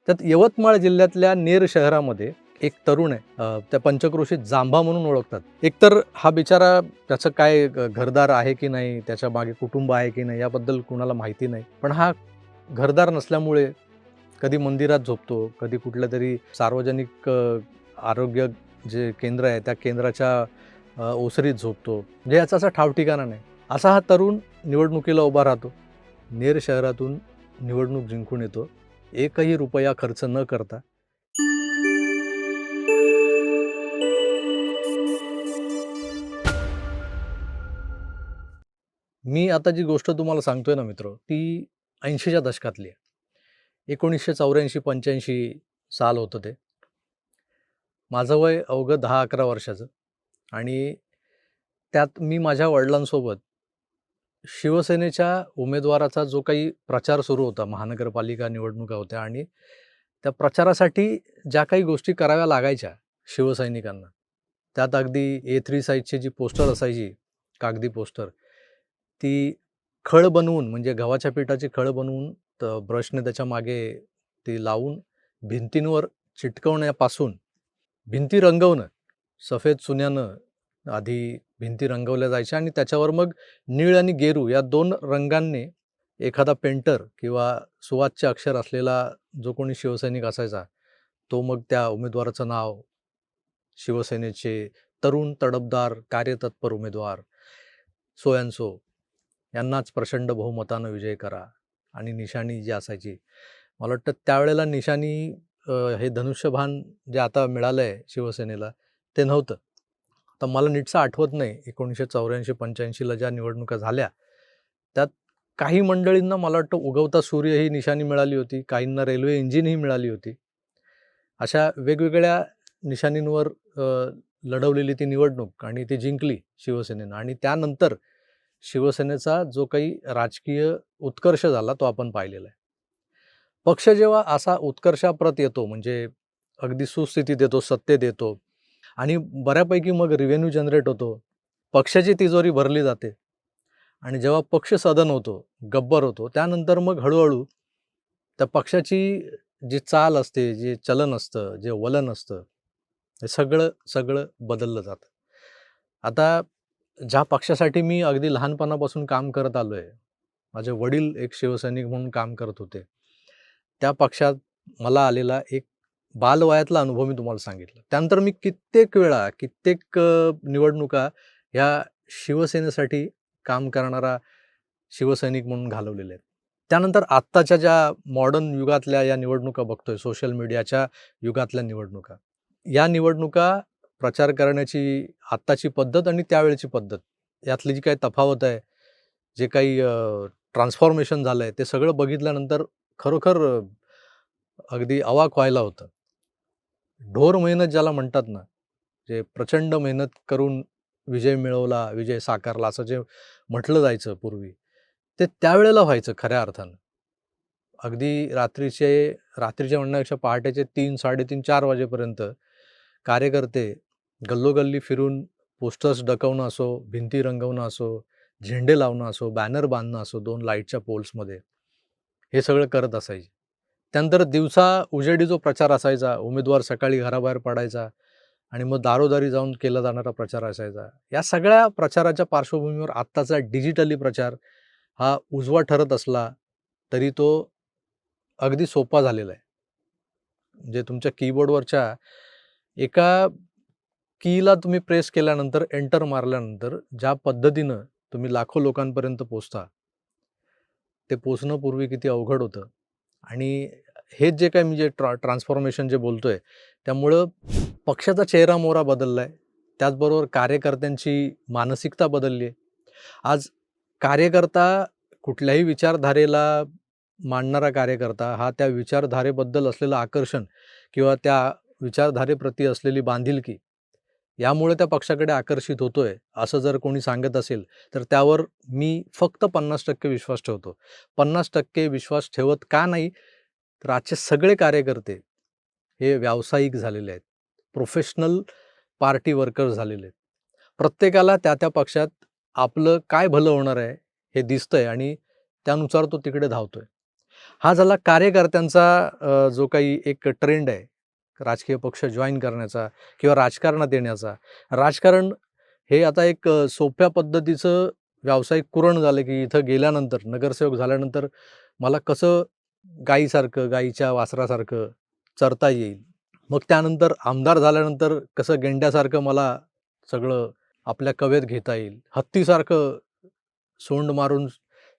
त्यात यवतमाळ जिल्ह्यातल्या नेर शहरामध्ये एक तरुण आहे, त्या पंचक्रोशीत जांभा म्हणून ओळखतात. एकतर हा बिचारा, त्याचं काय घरदार आहे की नाही, त्याच्या मागे कुटुंब आहे की नाही याबद्दल कुणाला माहिती नाही. पण हा घरदार नसल्यामुळे कधी मंदिरात झोपतो, कधी कुठल्या तरी सार्वजनिक आरोग्य जे केंद्र आहे त्या केंद्राच्या ओसरीत झोपतो. म्हणजे याचा असा ठावठिकाणा नाही. असा हा तरुण निवडणुकीला उभा राहतो. नेर शहरातून निवडणूक जिंकून येतो, एकही रुपया खर्च न करता. मी आता जी गोष्ट तुम्हाला सांगतोय ना मित्र, ती 80च्या दशकातली आहे. 1984-85 साल होतं ते. माझं वय अवघं 10-11 वर्षाचं आणि त्यात मी माझ्या वडिलांसोबत शिवसेनेच्या उमेदवाराचा जो काही प्रचार सुरू होता, महानगरपालिका निवडणुका होत्या आणि त्या प्रचारासाठी ज्या काही गोष्टी कराव्या लागायच्या शिवसैनिकांना, त्यात अगदी A3 साईजची जी पोस्टर असायची, कागदी पोस्टर, ती खळ बनवून म्हणजे गव्हाच्या पिठाची खळ बनवून ब्रशने त्याच्या मागे ती लावून भिंतींवर चिटकवण्यापासून भिंती रंगवणं, सफेद चुन्यानं आधी भिंती रंगवल्या जायच्या आणि त्याच्यावर मग नीळ आणि गेरू या 2 रंगांनी एखादा पेंटर किंवा सुवाच्य अक्षर असलेला जो कोणी शिवसैनिक असायचा, तो मग त्या उमेदवाराचं नाव, शिवसेनेचे तरुण तडफदार कार्यतत्पर उमेदवार सो अँड सो यांनाच प्रचंड बहुमतानं विजय करा आणि निशाणी जी असायची, मला वाटतं त्यावेळेला निशाणी हे धनुष्यबाण जे आता मिळालं आहे शिवसेनेला, ते नव्हतं. तर मला नीटसं आठवत नाही 1984-85ला ज्या निवडणुका झाल्या, त्यात काही मंडळींना मला वाटतं उगवता सूर्य ही निशाणी मिळाली होती, काहींना रेल्वे इंजिन ही मिळाली होती. अशा वेगवेगळ्या निशाणींवर लढवलेली ती निवडणूक आणि ती जिंकली शिवसेनेनं आणि त्यानंतर शिवसेनेचा जो काही राजकीय उत्कर्ष झाला तो आपण पाहिलेला आहे. पक्ष जेव्हा असा उत्कर्षाप्रत येतो म्हणजे अगदी सुस्थितीत येतो, सत्तेत येतो आणि बऱ्यापैकी मग रिव्हेन्यू जनरेट होतो. पक्षाची तिजोरी भरली जाते आणि जेव्हा पक्ष सदन होतो, गब्बर होतो, त्यानंतर मग हळू त्या पक्षाची जी चाल असते, जे चलन असतं, जे वलन असतं, हे सगळं सगळं बदललं जातं. आता ज्या पक्षासाठी मी अगदी लहानपणापासून काम करत आलोय, माझे वडील एक शिवसैनिक म्हणून काम करत होते. त्या पक्षात मला आलेला एक बालवयातला अनुभव मी तुम्हाला सांगितला. त्यानंतर मी कित्येक वेळा, कित्येक निवडणुका ह्या शिवसेनेसाठी काम करणारा शिवसैनिक म्हणून घालवलेल्या आहेत. त्यानंतर आत्ताच्या ज्या मॉडर्न युगातल्या या निवडणुका बघतोय, सोशल मीडियाच्या युगातल्या निवडणुका. या निवडणुका प्रचार करण्याची आत्ताची पद्धत आणि त्यावेळची पद्धत यातली जी काही तफावत आहे, जे काही ट्रान्सफॉर्मेशन झालंय, ते सगळं बघितल्यानंतर खरोखर अगदी अवाक व्हायला होतं. ढोर मेहनत ज्याला म्हणतात ना, जे प्रचंड मेहनत करून विजय मिळवला, विजय साकारला असं जे म्हटलं जायचं पूर्वी, ते त्यावेळेला व्हायचं खऱ्या अर्थानं. अगदी रात्रीच्या म्हणण्यापेक्षा पहाटेचे 3, 3:30, 4 वाजेपर्यंत कार्यकर्ते गल्लोगल्ली फिरून पोस्टर्स डकवणं असो, भिंती रंगवणं असो, झेंडे लावणं असो, बॅनर बांधणं असो 2 लाईटच्या पोल्समध्ये, हे सगळं करत असायचे. त्यानंतर दिवसा उजेडी जो प्रचार असायचा, उमेदवार सकाळी घराबाहेर पडायचा आणि मग दारोदारी जाऊन केला जाणारा प्रचार असायचा. या सगळ्या प्रचाराच्या पार्श्वभूमीवर आत्ताचा डिजिटली प्रचार हा उजवा ठरत असला, तरी तो अगदी सोपा झालेला आहे. म्हणजे तुमच्या कीबोर्डवरच्या एका कीला तुम्ही प्रेस केल्यानंतर, एंटर मारल्यानंतर ज्या पद्धतीनं तुम्ही लाखो लोकांपर्यंत पोहोचता, ते पोहोचणं पूर्वी किती अवघड होतं. आणि हेच जे काही मी जे ट्रान्सफॉर्मेशन जे बोलतोय, त्यामुळं पक्षाचा चेहरा-मोहरा बदललाय. त्याचबरोबर कार्यकर्त्यांची मानसिकता बदलली आहे. आज कार्यकर्ता कुठल्याही विचारधारेला मांडणारा कार्यकर्ता हा त्या विचारधारेबद्दल असलेलं आकर्षण किंवा त्या विचारधारेप्रती असलेली बांधिलकी यामुळे त्या पक्षाकडे आकर्षित होतोय, असं जर कोणी सांगत असेल, तर त्यावर मी फक्त 50% विश्वास ठेवतो. 50% विश्वास ठेवत का नाही? तर आजचे सगळे कार्यकर्ते हे व्यावसायिक झालेले आहेत. प्रोफेशनल पार्टी वर्कर्स झालेले आहेत. प्रत्येकाला त्या पक्षात आपलं काय भलं होणार आहे, हे दिसतंय आणि त्यानुसार तो तिकडे धावतोय. हा झाला कार्यकर्त्यांचा जो काही एक ट्रेंड आहे, राजकीय पक्ष जॉइन करण्याचा किंवा राजकारणात येण्याचा. राजकारण हे आता एक सोप्या पद्धतीचं व्यावसायिक कुरण झालं, की इथं गेल्यानंतर, नगरसेवक झाल्यानंतर मला कसं गाईसारखं, गाईच्या वासरासारखं चरता येईल. मग त्यानंतर आमदार झाल्यानंतर कसं गेंड्यासारखं मला सगळं आपल्या कवेत घेता येईल. हत्तीसारखं सोंड मारून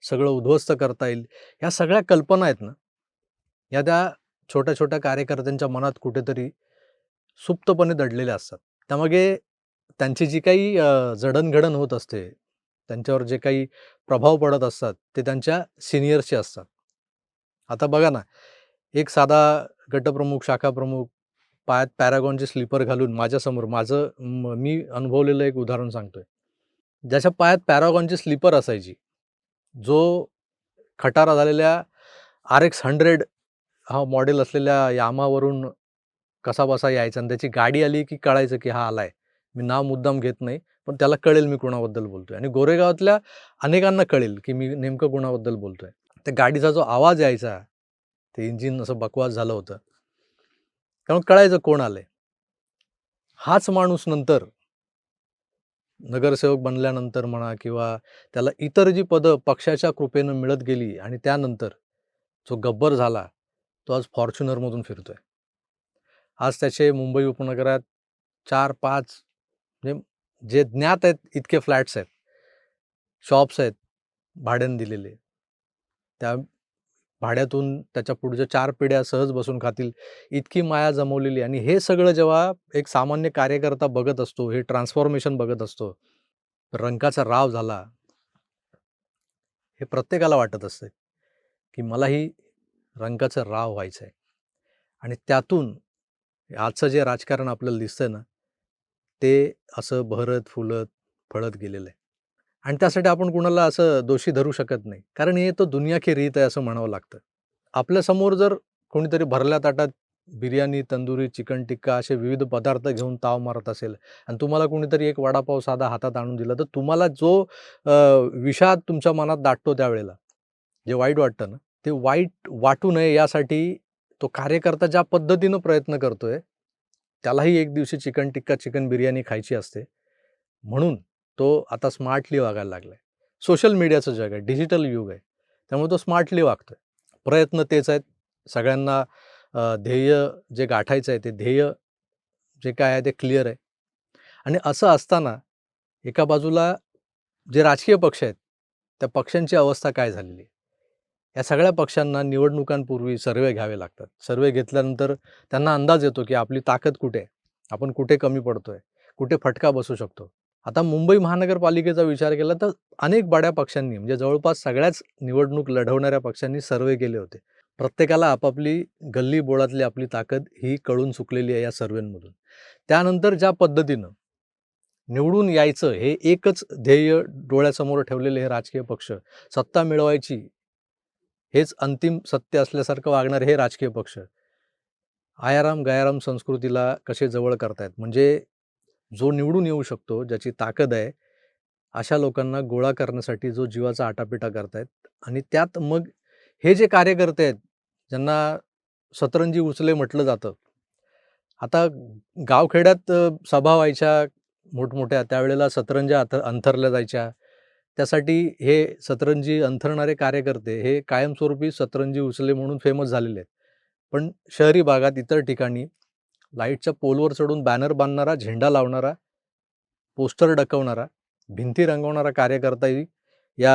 सगळं उद्ध्वस्त करता येईल. ह्या सगळ्या कल्पना आहेत ना, या त्या छोट्या-छोट्या कार्यकर्त्यांच्या मनात कुठेतरी सुप्तपणे दडलेल्या असतात. त्यामागे त्यांची जी काही जडणघडण होत असते, त्यांच्यावर जे काही प्रभाव पडत असतात, ते त्यांच्या सीनियर्सचे असतात. आता बघा ना, एक साधा गटप्रमुख, शाखाप्रमुख पायात पॅरागॉनचे स्लीपर घालून माझ्यासमोर मी अनुभवलेलं एक उदाहरण सांगतोय. ज्याच्या पायात पॅरागॉनची स्लीपर असायची, जो खटारा झालेल्या RX 100 हा मॉडेल असलेल्या यामावरून कसाबसा यायचा आणि त्याची गाडी आली की कळायचं की हा आलाय. मी नाव मुद्दाम घेत नाही, पण त्याला कळेल मी कोणाबद्दल बोलतोय आणि गोरेगावातल्या अनेकांना कळेल की मी नेमकं कोणाबद्दल बोलतोय. त्या गाडीचा जो आवाज यायचा, ते इंजिन असं बकवास झालं होतं. त्यामुळे कळायचं कोण आलंय. हाच माणूस नंतर नगरसेवक बनल्यानंतर म्हणा किंवा त्याला इतर जी पदं पक्षाच्या कृपेनं मिळत गेली आणि त्यानंतर जो गब्बर झाला, तो आज फॉर्च्युनरमधून फिरतोय. आज त्याचे मुंबई उपनगरात 4-5 म्हणजे जे ज्ञात आहेत इतके फ्लॅट्स आहेत, शॉप्स आहेत भाड्याने दिलेले. त्या भाड्यातून त्याच्या पुढच्या 4 पिढ्या सहज बसून खातील, इतकी माया जमवलेली आणि हे सगळं जेव्हा एक सामान्य कार्यकर्ता बघत असतो, हे ट्रान्सफॉर्मेशन बघत असतो, रंकाचा राव झाला, हे प्रत्येकाला वाटत असतं, की मलाही रंकाचं राव व्हायचं आहे आणि त्यातून आजचं जे राजकारण आपल्याला दिसतंय ना, ते असं बहरत, फुलत, फळत गेलेलं आहे. आणि त्यासाठी आपण कुणाला असं दोषी धरू शकत नाही. कारण हे तर दुनिया की रीत आहे असं म्हणावं लागतं. आपल्यासमोर जर कोणीतरी भरल्या ताटात बिर्याणी, तंदुरी, चिकन टिक्का असे विविध पदार्थ घेऊन ताव मारत असेल आणि तुम्हाला कोणीतरी एक वडापाव साधा हातात आणून दिला, तर तुम्हाला जो अ, विषाद तुमच्या मनात दाटतो त्यावेळेला, जे वाईट वाटतं ना, ते वाईट वाटू नये यासाठी तो कार्यकर्ता ज्या पद्धतीनं प्रयत्न करतोय, त्यालाही एक दिवशी चिकन टिक्का, चिकन बिर्याणी खायची असते. म्हणून तो आता स्मार्टली वागायला लागलाय. सोशल मीडियाचं जग आहे, डिजिटल युग आहे. त्यामुळे तो स्मार्टली वागतोय. प्रयत्न तेच आहेत. सगळ्यांना ध्येय जे गाठायचं आहे, ते ध्येय जे काय आहे ते क्लिअर आहे. आणि असं असताना एका बाजूला जे राजकीय पक्ष आहेत, त्या पक्षांची अवस्था काय झालेली आहे? या सगळ्या पक्षांना निवडणुकांपूर्वी सर्व्हे घ्यावे लागतात. सर्व्हे घेतल्यानंतर त्यांना अंदाज येतो, की आपली ताकद कुठे आहे? आपण कुठे कमी पडतोय? कुठे फटका बसू शकतो? आता मुंबई महानगरपालिकेचा विचार केला तर अनेक बड्या पक्षांनी म्हणजे जवळपास सगळ्याच निवडणूक लढवणाऱ्या पक्षांनी सर्व्हे केले होते. प्रत्येकाला आपापली गल्ली बोळातली आपली ताकद ही कळून चुकलेली आहे या सर्व्हेमधून. त्यानंतर ज्या पद्धतीनं निवडून यायचं हे एकच ध्येय डोळ्यासमोर ठेवलेले हे राजकीय पक्ष, सत्ता मिळवायची हेच अंतिम सत्य असल्यासारखं वागणारे हे राजकीय पक्ष, आयाराम गयाराम संस्कृतीला कसे जवळ करतायत. म्हणजे जो निवडून येऊ शकतो, ज्याची ताकद आहे, अशा लोकांना गोळा करण्यासाठी जो जीवाचा आटापिटा करतायत आणि त्यात मग हे जे कार्यकर्ते आहेत, ज्यांना सतरंजी उचले म्हटलं जातं. आता गावखेड्यात सभा व्हायच्या मोठमोठ्या, त्यावेळेला सतरंज्या अंथरल्या जायच्या. त्यासाठी हे सतरंजी अंथरणारे कार्यकर्ते हे कायमस्वरूपी सतरंजी उचले म्हणून फेमस झालेले आहेत. पण शहरी भागात इतर ठिकाणी लाईटच्या पोलवर चढून बॅनर बांधणारा, झेंडा लावणारा, पोस्टर डकवणारा, भिंती रंगवणारा कार्यकर्ताही या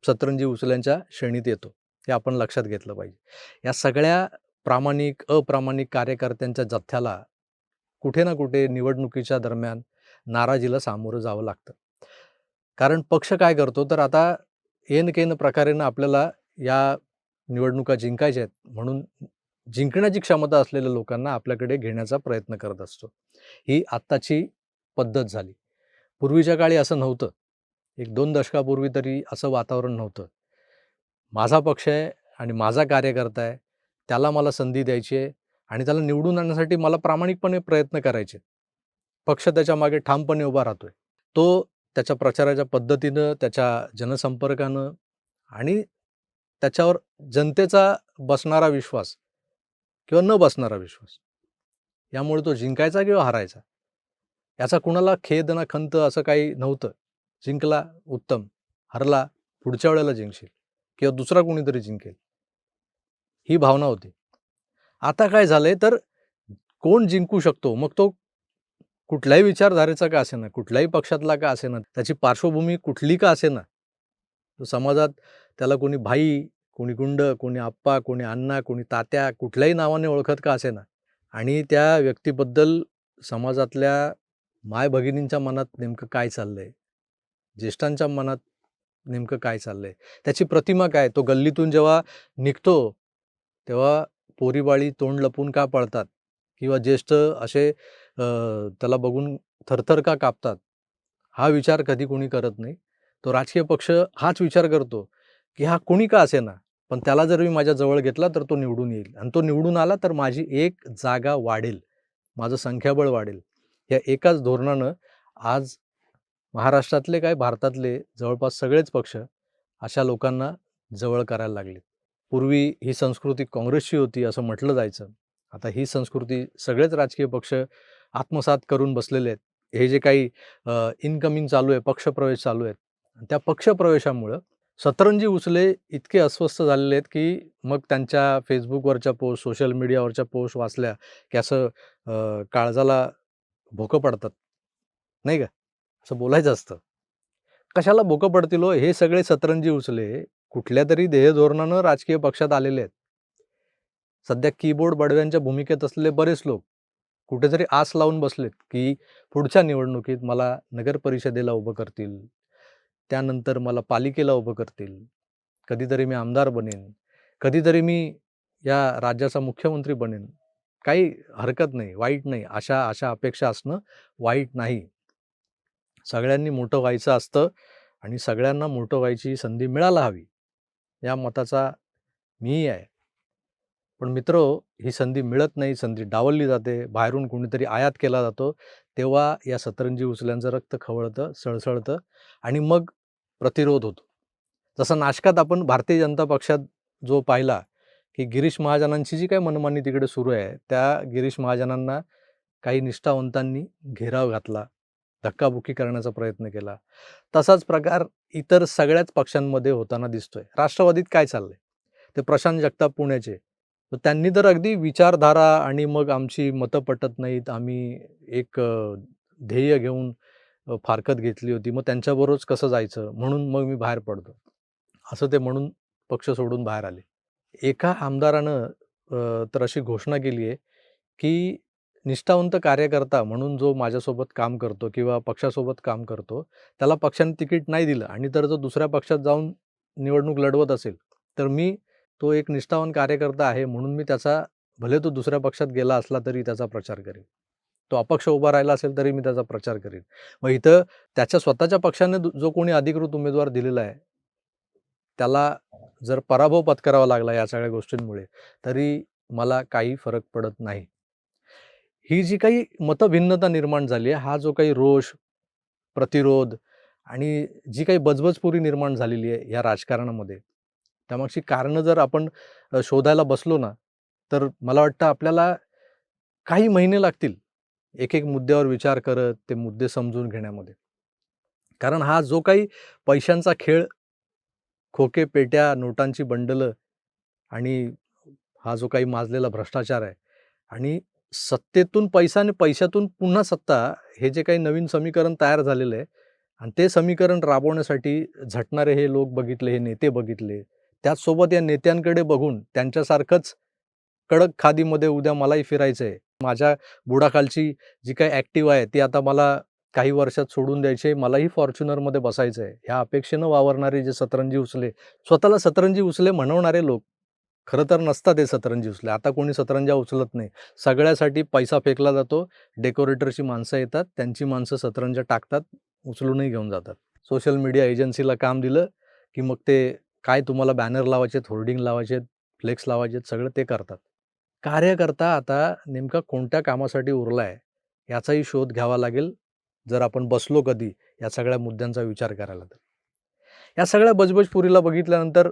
सतरंजी उचल्यांच्या श्रेणीत येतो. हे आपण लक्षात घेतलं पाहिजे. या सगळ्या प्रामाणिक, अप्रामाणिक कार्यकर्त्यांच्या जथ्याला कुठे ना कुठे निवडणुकीच्या दरम्यान नाराजीला सामोरं जावं लागतं. कारण पक्ष काय करतो, तर आता ऐन-केन प्रकारेनं आपल्याला या निवडणुका जिंकायच्या आहेत म्हणून जिंकण्याची क्षमता असलेल्या लोकांना आपल्याकडे घेण्याचा प्रयत्न करत असतो. ही आत्ताची पद्धत झाली. पूर्वीच्या काळी असं नव्हतं. 1-2 दशकापूर्वी तरी असं वातावरण नव्हतं. माझा पक्ष आहे आणि माझा कार्यकर्ता आहे. त्याला मला संधी द्यायची आहे आणि त्याला निवडून आणण्यासाठी मला प्रामाणिकपणे प्रयत्न करायचे. पक्ष त्याच्या मागे ठामपणे उभा राहतोय. तो त्याच्या प्रचाराच्या पद्धतीनं, त्याच्या जनसंपर्कानं आणि त्याच्यावर जनतेचा बसणारा विश्वास किंवा न बसणारा विश्वास, यामुळे तो जिंकायचा किंवा हारायचा, याचा कुणाला खेद ना खंत असं काही नव्हतं. जिंकला उत्तम, हरला पुढच्या वेळेला जिंकशील किंवा दुसरा कोणीतरी जिंकेल, ही भावना होती. आता काय झालंय तर कोण जिंकू शकतो, मग तो कुठल्याही विचारधारेचा का असेना, कुठल्याही पक्षातला का असेना, त्याची पार्श्वभूमी कुठली का असेना, तो समाजात त्याला कोणी भाई, कोणी गुंड, कोणी आप्पा, कोणी अण्णा, कोणी तात्या, कुठल्याही नावाने ओळखत का असेना, आणि त्या व्यक्तीबद्दल समाजातल्या माय-भगिनींच्या मनात नेमकं काय चाललंय, ज्येष्ठांच्या मनात नेमकं काय चाललंय, त्याची प्रतिमा काय, तो गल्लीतून जेव्हा निघतो तेव्हा पोरीबाळी तोंड लपवून का पळतात किंवा ज्येष्ठ असे त्याला बघून थरथर का कापतात, हा विचार कधी कोणी करत नाही. तो राजकीय पक्ष हाच विचार करतो, की हा कोणी का असेना, पण त्याला जर मी माझ्या जवळ घेतला तर तो निवडून येईल आणि तो निवडून आला तर माझी एक जागा वाढेल, माझं संख्याबळ वाढेल. या एकाच धोरणानं आज महाराष्ट्रातले काय भारतातले जवळपास सगळेच पक्ष अशा लोकांना जवळ करायला लागले. पूर्वी ही संस्कृती काँग्रेसची होती असं म्हटलं जायचं. आता ही संस्कृती सगळेच राजकीय पक्ष आत्मसात करून बसलेले आहेत. हे जे काही इन्कमिंग चालू आहे, पक्षप्रवेश चालू आहेत. त्या पक्षप्रवेशामुळं सतरंजी उचले इतके अस्वस्थ झालेले आहेत, की मग त्यांच्या Facebookवरच्या पोस्ट, सोशल मीडियावरच्या पोस्ट वाचल्या, की असं काळजाला भोकं पडतात, नाही का? असं बोलायचं असतं. कशाला भोकं पडतील हो? हे सगळे सतरंजी उचले कुठल्यातरी ध्येयधोरणानं राजकीय पक्षात आलेले आहेत. सध्या कीबोर्ड बडव्यांच्या भूमिकेत असलेले बरेच लोक कुठेतरी आस लावून बसलेत, की पुढच्या निवडणुकीत मला नगर परिषदेला उभं करतील, त्यानंतर मला पालिकेला उभं करतील, कधीतरी मी आमदार बनेन, कधीतरी मी या राज्याचा मुख्यमंत्री बनेन. काही हरकत नाही, वाईट नाही. अशा अशा अपेक्षा असणं वाईट नाही. सगळ्यांनी मोठं व्हायचं असतं आणि सगळ्यांना मोठं व्हायची संधी मिळायला हवी, या मताचा मीही आहे. पण मित्रहो, ही संधी मिळत नाही, संधी डावलली जाते, बाहेरून कोणीतरी आयात केला जातो, तेव्हा या सतरंजी उचल्यांचं रक्त खवळतं, सळसळतं आणि मग प्रतिरोध होतो. जसं नाशकात आपण भारतीय जनता पक्षात जो पाहिला, की गिरीश महाजनांची जी काही मनमानी तिकडे सुरू आहे, त्या गिरीश महाजनांना काही निष्ठावंतांनी घेराव घातला, धक्काबुक्की करण्याचा प्रयत्न केला. तसाच प्रकार इतर सगळ्याच पक्षांमध्ये होताना दिसतोय. राष्ट्रवादीत काय चाललंय? ते प्रशांत जगताप पुण्याचे. तर त्यांनी तर अगदी विचारधारा आणि मग आमची मतं पटत नाहीत, आम्ही एक ध्येय घेऊन फारकत घेतली होती. मग त्यांच्याबरोबरच कसं जायचं? म्हणून मग मी बाहेर पडतो. असं ते म्हणून पक्ष सोडून बाहेर आले. एका आमदारानं तर अशी घोषणा केली आहे, की निष्ठावंत कार्यकर्ता म्हणून जो माझ्यासोबत काम करतो किंवा पक्षासोबत काम करतो, त्याला पक्षाने तिकीट नाही दिलं आणि तर जो दुसऱ्या पक्षात जाऊन निवडणूक लढवत असेल, तर मी तो एक निष्ठावान कार्यकर्ता आहे म्हणून मी त्याचा, भले तो दुसऱ्या पक्षात गेला असला तरी त्याचा प्रचार करेन. तो अपक्ष उभा राहिला असेल तरी मी त्याचा प्रचार करेन. मग इथं त्याच्या स्वतःच्या पक्षाने जो कोणी अधिकृत उमेदवार दिलेला आहे, त्याला जर पराभव पत्करावा लागला या सगळ्या गोष्टींमुळे, तरी मला काही फरक पडत नाही. ही जी काही मतभिन्नता निर्माण झाली आहे, हा जो काही रोष, प्रतिरोध आणि जी काही बजबजपुरी निर्माण झालेली आहे या राजकारणामध्ये, त्यामागची कारणं जर आपण शोधायला बसलो ना, तर मला वाटतं आपल्याला काही महिने लागतील, एक-एक मुद्द्यावर विचार करत ते मुद्दे समजून घेण्यामध्ये. कारण हा जो काही पैशांचा खेळ, खोके, पेट्या, नोटांची बंडलं आणि हा जो काही माजलेला भ्रष्टाचार आहे आणि सत्तेतून पैसा आणि पैशातून पुन्हा सत्ता, हे जे काही नवीन समीकरण तयार झालेलं आहे आणि ते समीकरण राबवण्यासाठी झटणारे हे लोक बघितले, हे नेते बघितले. त्याचसोबत या नेत्यांकडे बघून त्यांच्यासारखंच कडक खादीमध्ये उद्या मलाही फिरायचं आहे. माझ्या बुडाखालची जी काही ॲक्टिवा आहे, ती आता मला काही वर्षात सोडून द्यायची आहे. मलाही फॉर्च्युनरमध्ये बसायचं आहे. ह्या अपेक्षेनं वावरणारे जे सतरंजी उचले, स्वतःला सतरंजी उचले म्हणवणारे लोक, खरं तर नसतात हे सतरंजी उचले. आता कोणी सतरंज्या उचलत नाही. सगळ्यासाठी पैसा फेकला जातो. डेकोरेटरची माणसं येतात, त्यांची माणसं सतरंज्या टाकतात, उचलूनही घेऊन जातात. सोशल मीडिया एजन्सीला काम दिलं, की मग ते काय तुम्हाला बॅनर लावायचे आहेत, होर्डिंग लावायचे आहेत, फ्लेक्स लावायचे आहेत, सगळं ते करतात. कार्यकर्ता आता नेमका कोणत्या कामासाठी उरला आहे, याचाही शोध घ्यावा लागेल, जर आपण बसलो कधी या सगळ्या मुद्द्यांचा विचार करायला तर. या सगळ्या बजबजपुरीला बघितल्यानंतर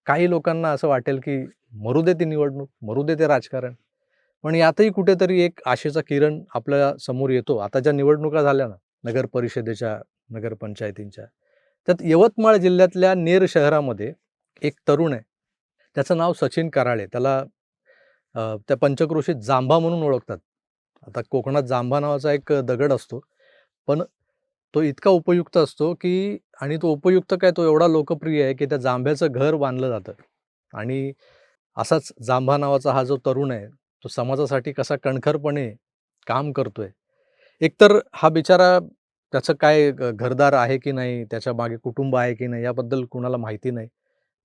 काही लोकांना असं वाटेल की मरू दे ती निवडणूक, मरू दे ते राजकारण. पण यातही कुठेतरी एक आशेचा किरण आपल्या समोर येतो. आता ज्या निवडणुका झाल्या ना, नगर परिषदेच्या, नगरपंचायतींच्या, त्यात यवतमाळ जिल्ह्यातल्या नेर शहरामध्ये एक तरुण आहे. त्याचं नाव सचिन कराळे. त्याला त्या पंचक्रोशीत जांभा म्हणून ओळखतात. आता कोकणात जांभा नावाचा एक दगड असतो. पण तो इतका उपयुक्त असतो, की आणि तो उपयुक्त काय, तो एवढा लोकप्रिय आहे, की त्या जांभ्याचं घर बांधलं जातं. आणि असाच जांभा नावाचा हा जो तरुण आहे, तो समाजासाठी कसा कणखरपणे काम करतोय. एकतर हा बिचारा, त्याचं काय घरदार आहे की नाही, त्याच्या मागे कुटुंब आहे की नाही, याबद्दल कुणाला माहिती नाही.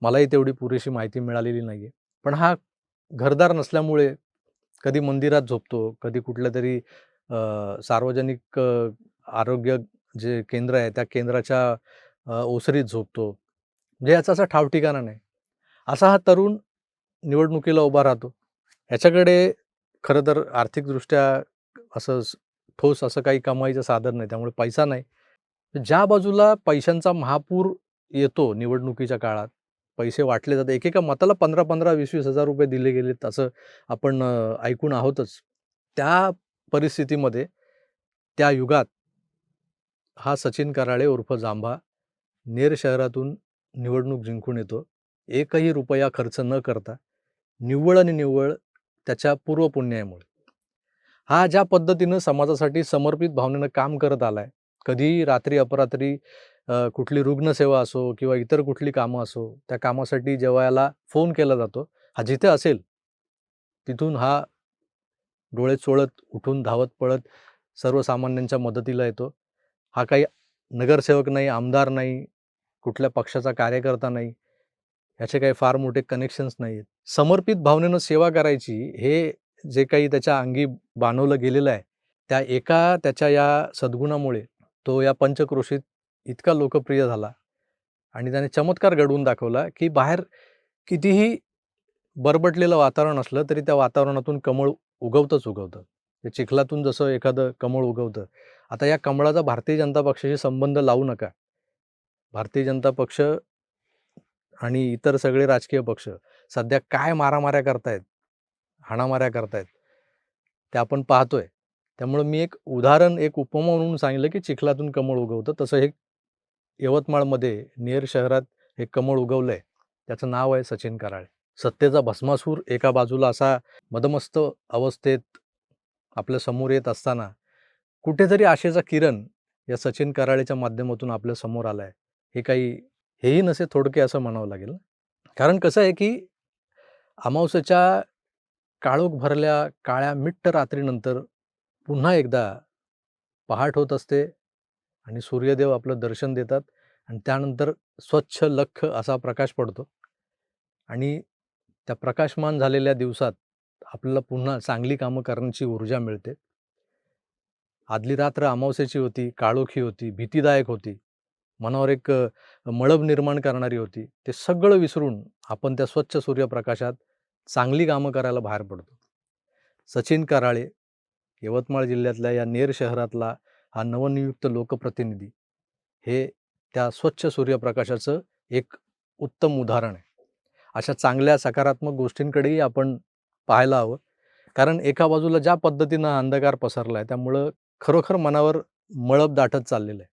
मलाही तेवढी पुरेशी माहिती मिळालेली नाहीये. पण हा घरदार नसल्यामुळे कधी मंदिरात झोपतो, कधी कुठल्यातरी सार्वजनिक आरोग्य जे केंद्र आहे, त्या केंद्राच्या ओसरीत झोपतो. म्हणजे याचा असा ठावठिकाणा नाही. असा हा तरुण निवडणुकीला उभा राहतो. ह्याच्याकडे खरं तर आर्थिकदृष्ट्या असं ठोस असं काही कमाईचं साधन नाही, त्यामुळे पैसा नाही. ज्या बाजूला पैशांचा महापूर येतो निवडणुकीच्या काळात, पैसे वाटले जातात. एकेका मताला 15-15, 20-20 हजार रुपये दिले गेलेत, असं आपण ऐकून आहोतच. त्या परिस्थितीमध्ये, त्या युगात हा सचिन कराळे उर्फ जांभा नेर शहरातून निवडणूक जिंकून येतो. एकही रुपया खर्च न करता, निव्वळ आणि निव्वळ त्याच्या पूर्वपुण्यामुळे. हा ज्या पद्धतीनं समाजासाठी समर्पित भावनेनं काम करत आलाय, कधीही रात्री अपरात्री कुठली रुग्णसेवा असो किंवा इतर कुठली कामं असो, त्या कामासाठी जेव्हा याला फोन केला जातो, हा जिथे असेल तिथून हा डोळे चोळत, उठून धावत पळत सर्वसामान्यांच्या मदतीला येतो. हा काही नगरसेवक नाही, आमदार नाही, कुठल्या पक्षाचा कार्यकर्ता नाही. ह्याचे काही फार मोठे कनेक्शन्स नाहीयेत. समर्पित भावनेनं सेवा करायची, हे जे काही त्याच्या अंगी बाणवलं गेलेलं आहे, त्याच्या या सद्गुणामुळे तो या पंचक्रोशीत इतका लोकप्रिय झाला आणि त्याने चमत्कार घडवून दाखवला, की बाहेर कितीही बरबटलेलं वातावरण असलं, तरी त्या वातावरणातून कमळ उगवतंच उगवतं. ते चिखलातून जसं एखादं कमळ उगवतं. आता या कमळाचा भारतीय जनता पक्षाशी संबंध लावू नका. भारतीय जनता पक्ष आणि इतर सगळे राजकीय पक्ष सध्या काय मारामाऱ्या करतायत, हाणामाऱ्या करतायत, ते आपण पाहतोय. त्यामुळं मी एक उदाहरण, एक उपमा म्हणून सांगितलं, की चिखलातून कमळ उगवतं. तसं हे यवतमाळमध्ये नेर शहरात एक कमळ उगवलंय. त्याचं नाव आहे सचिन कराळे. सत्तेचा भस्मासूर एका बाजूला असा मदमस्त अवस्थेत आपल्या समोर येत असताना, कुठेतरी आशेचा किरण या सचिन कराळेच्या माध्यमातून आपल्या समोर आलाय. हेही नसे थोडके असं म्हणावं लागेल. कारण कसं आहे, की अमावास्येच्या काळोख भरल्या काळ्या मिट्ट रात्रीनंतर पुन्हा एकदा पहाट होत असते आणि सूर्यदेव आपलं दर्शन देतात आणि त्यानंतर स्वच्छ लख्ख असा प्रकाश पडतो आणि त्या प्रकाशमान झालेल्या दिवसात आपल्याला पुन्हा चांगली कामं करण्याची ऊर्जा मिळते. आदली रात्र अमावास्येची होती, काळोखी होती, भीतीदायक होती. मनावर एक मळभ निर्माण करणारी होती. ते सगळं विसरून आपण त्या स्वच्छ सूर्यप्रकाशात चांगली कामं करायला बाहेर पडतो. सचिन कराळे, यवतमाळ जिल्ह्यातल्या या नेर शहरातला हा नवनियुक्त लोकप्रतिनिधी, हे त्या स्वच्छ सूर्यप्रकाशाचं एक उत्तम उदाहरण आहे. अशा चांगल्या सकारात्मक गोष्टींकडेही आपण पाहायला हवं. कारण एका बाजूला ज्या पद्धतीनं हा अंधकार पसरला आहे, त्यामुळं खरोखर मनावर मळभ दाटत चाललेलं आहे.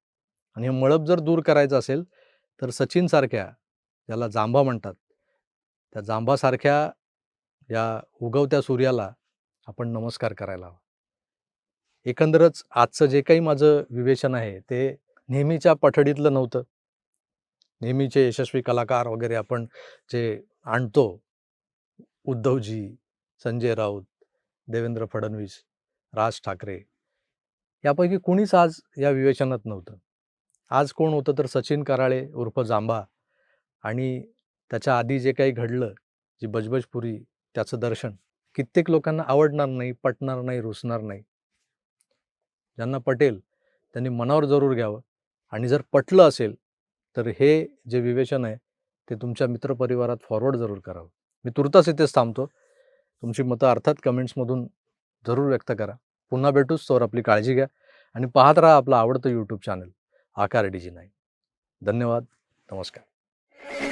आणि हे मळभ जर दूर करायचं असेल, तर सचिनसारख्या, ज्याला जांभा म्हणतात, त्या जांभासारख्या या उगवत्या सूर्याला आपण नमस्कार करायला हवा. एकंदरच आजचं जे काही माझं विवेचन आहे, ते नेहमीच्या पठडीतलं नव्हतं. नेहमीचे यशस्वी कलाकार वगैरे आपण जे आणतो, उद्धवजी, संजय राऊत, देवेंद्र फडणवीस, राज ठाकरे, यापैकी कुणीच आज या विवेचनात नव्हतं. आज कोण होतं तर सचिन कराळे उर्फ जांभा आणि त्याच्या आधी जे काही घडलं, जी बजबजपुरी, त्याचं दर्शन कित्येक लोकांना आवडणार नाही, पटणार नाही, रुचणार नाही. ज्यांना पटेल त्यांनी मनावर जरूर घ्यावं आणि जर पटलं असेल, तर हे जे विवेचन आहे, ते तुमच्या मित्रपरिवारात फॉरवर्ड जरूर करावं. मी तुर्तास इथेच थांबतो. तुमची मतं अर्थात कमेंट्समधून जरूर व्यक्त करा. पुन्हा भेटूच, तोवर आपली काळजी घ्या आणि पाहत राहा आपलं आवडतं यूट्यूब चॅनल आकार DG9. धन्यवाद. नमस्कार.